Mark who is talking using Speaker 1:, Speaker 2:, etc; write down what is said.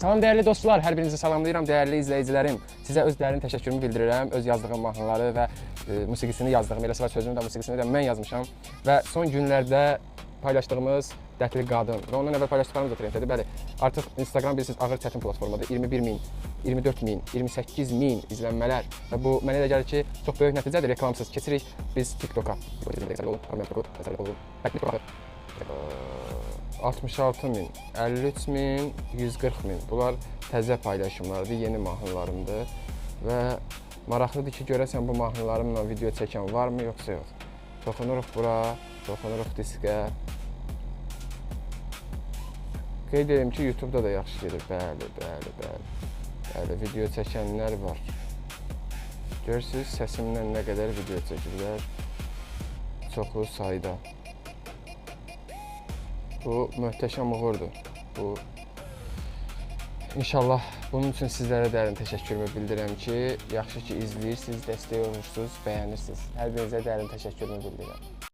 Speaker 1: Salam dəyərli dostlar, hər birinizi salamlayıram, dəyərli izləyicilərim. Sizə öz dərin təşəkkürümü bildirirəm. Öz yazdığım mahnıları və musiqisini yazdığım, eləsə və sözünü də, musiqisini də mən yazmışam. Və son günlərdə paylaşdığımız Dərdli Qadın və ondan əvvəl paylaşdıqlarımız da trendədir. Bəli, artıq Instagram bilirsiniz ağır çətin platformadır. 21.000, 24.000, 28.000 izlənmələr və bu mənə elə gəlir ki, çox böyük nəticədir. Reklamsız keçirik biz TikToka. 66.000, 53.000, 140.000. Bunlar təzə paylaşımlardır, yeni mahnılarımdır və maraqlıdır ki, görəsən bu mahnılarımla video çəkən varmı, yoxsa yox. Toxunuruq bura, toxunuruq diskə. Qeyd edim ki, YouTube-da da yaxşı gedir. Bəli, video çəkənlər var. Görürsünüz, səsimlə nə qədər video çəkirlər. Çoxlu sayda. Bu möhtəşəm uğurdur. Bu İnşallah bunun üçün sizlərə dərin təşəkkürümü bildirirəm ki, yaxşı ki izləyirsiniz, dəstək olursunuz, bəyənirsiniz. Hər birinizə dərin təşəkkürümü bildirirəm.